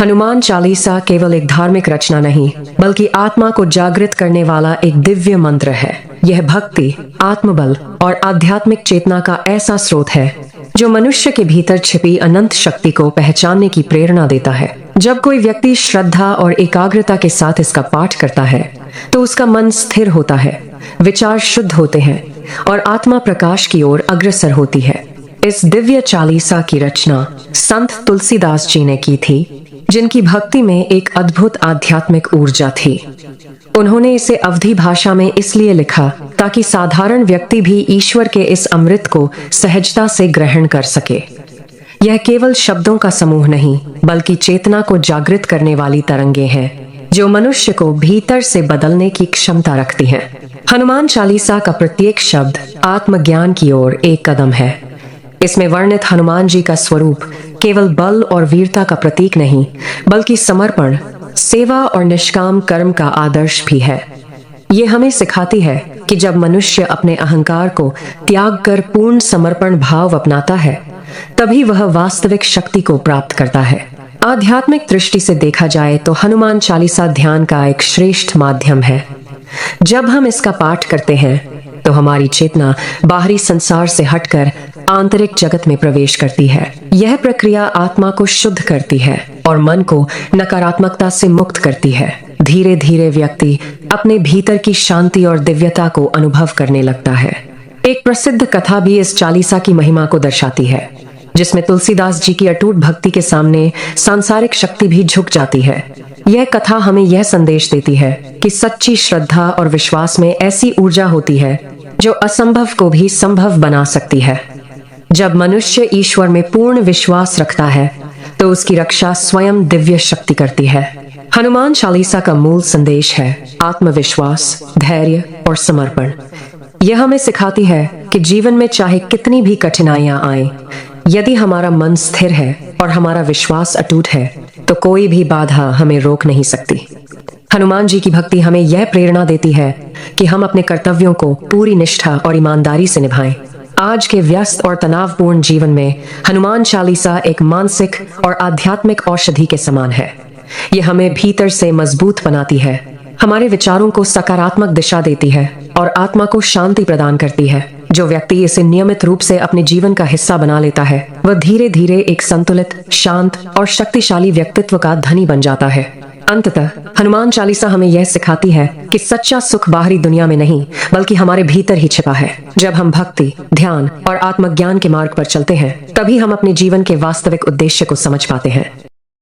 हनुमान चालीसा केवल एक धार्मिक रचना नहीं, बल्कि आत्मा को जागृत करने वाला एक दिव्य मंत्र है। यह भक्ति, आत्मबल और आध्यात्मिक चेतना का ऐसा स्रोत है जो मनुष्य के भीतर छिपी अनंत शक्ति को पहचानने की प्रेरणा देता है। जब कोई व्यक्ति श्रद्धा और एकाग्रता के साथ इसका पाठ करता है तो उसका मन स्थिर होता है, विचार शुद्ध होते हैं और आत्मा प्रकाश की ओर अग्रसर होती है। इस दिव्य चालीसा की रचना संत तुलसीदास जी ने की थी, जिनकी भक्ति में एक अद्भुत आध्यात्मिक ऊर्जा थी। उन्होंने इसे अवधी भाषा में इसलिए लिखा ताकि साधारण व्यक्ति भी ईश्वर के इस अमृत को सहजता से ग्रहण कर सके। यह केवल शब्दों का समूह नहीं, बल्कि चेतना को जागृत करने वाली तरंगे हैं जो मनुष्य को भीतर से बदलने की क्षमता रखती हैं। हनुमान चालीसा का प्रत्येक शब्द आत्मज्ञान की ओर एक कदम है। इसमें वर्णित हनुमान जी का स्वरूप केवल बल और वीरता का प्रतीक नहीं, बल्कि समर्पण, सेवा और निष्काम कर्म का आदर्श भी है। ये हमें सिखाती है कि जब मनुष्य अपने अहंकार को त्याग कर पूर्ण समर्पण भाव अपनाता है, तभी वह वास्तविक शक्ति को प्राप्त करता है। आध्यात्मिक दृष्टि से देखा जाए तो हनुमान चालीसा ध्यान का एक श्रेष्ठ माध्यम है। जब हम इसका पाठ करते हैं तो हमारी चेतना बाहरी संसार से हटकर आंतरिक जगत में प्रवेश करती है। यह प्रक्रिया आत्मा को शुद्ध करती है और मन को नकारात्मकता से मुक्त करती है। धीरे धीरे व्यक्ति अपने भीतर की शांति और दिव्यता को अनुभव करने लगता है। एक प्रसिद्ध कथा भी इस चालीसा की महिमा को दर्शाती है, जिसमें तुलसीदास जी की अटूट भक्ति के सामने सांसारिक शक्ति भी झुक जाती है। यह कथा हमें यह संदेश देती है कि सच्ची श्रद्धा और विश्वास में ऐसी ऊर्जा होती है जो असंभव को भी संभव बना सकती है। जब मनुष्य ईश्वर में पूर्ण विश्वास रखता है तो उसकी रक्षा स्वयं दिव्य शक्ति करती है। हनुमान चालीसा का मूल संदेश है आत्मविश्वास, धैर्य और समर्पण। यह हमें सिखाती है कि जीवन में चाहे कितनी भी कठिनाइयां आए, यदि हमारा मन स्थिर है और हमारा विश्वास अटूट है तो कोई भी बाधा हमें रोक नहीं सकती। हनुमान जी की भक्ति हमें यह प्रेरणा देती है कि हम अपने कर्तव्यों को पूरी निष्ठा और ईमानदारी से निभाएं। आज के व्यस्त और तनावपूर्ण जीवन में हनुमान चालीसा एक मानसिक और आध्यात्मिक औषधि के समान है। यह हमें भीतर से मजबूत बनाती है, हमारे विचारों को सकारात्मक दिशा देती है और आत्मा को शांति प्रदान करती है। जो व्यक्ति इसे नियमित रूप से अपने जीवन का हिस्सा बना लेता है, वह धीरे धीरे एक संतुलित, शांत और शक्तिशाली व्यक्तित्व का धनी बन जाता है। अंततः हनुमान चालीसा हमें यह सिखाती है कि सच्चा सुख बाहरी दुनिया में नहीं, बल्कि हमारे भीतर ही छिपा है। जब हम भक्ति, ध्यान और आत्मज्ञान के मार्ग पर चलते हैं, तभी हम अपने जीवन के वास्तविक उद्देश्य को समझ पाते हैं।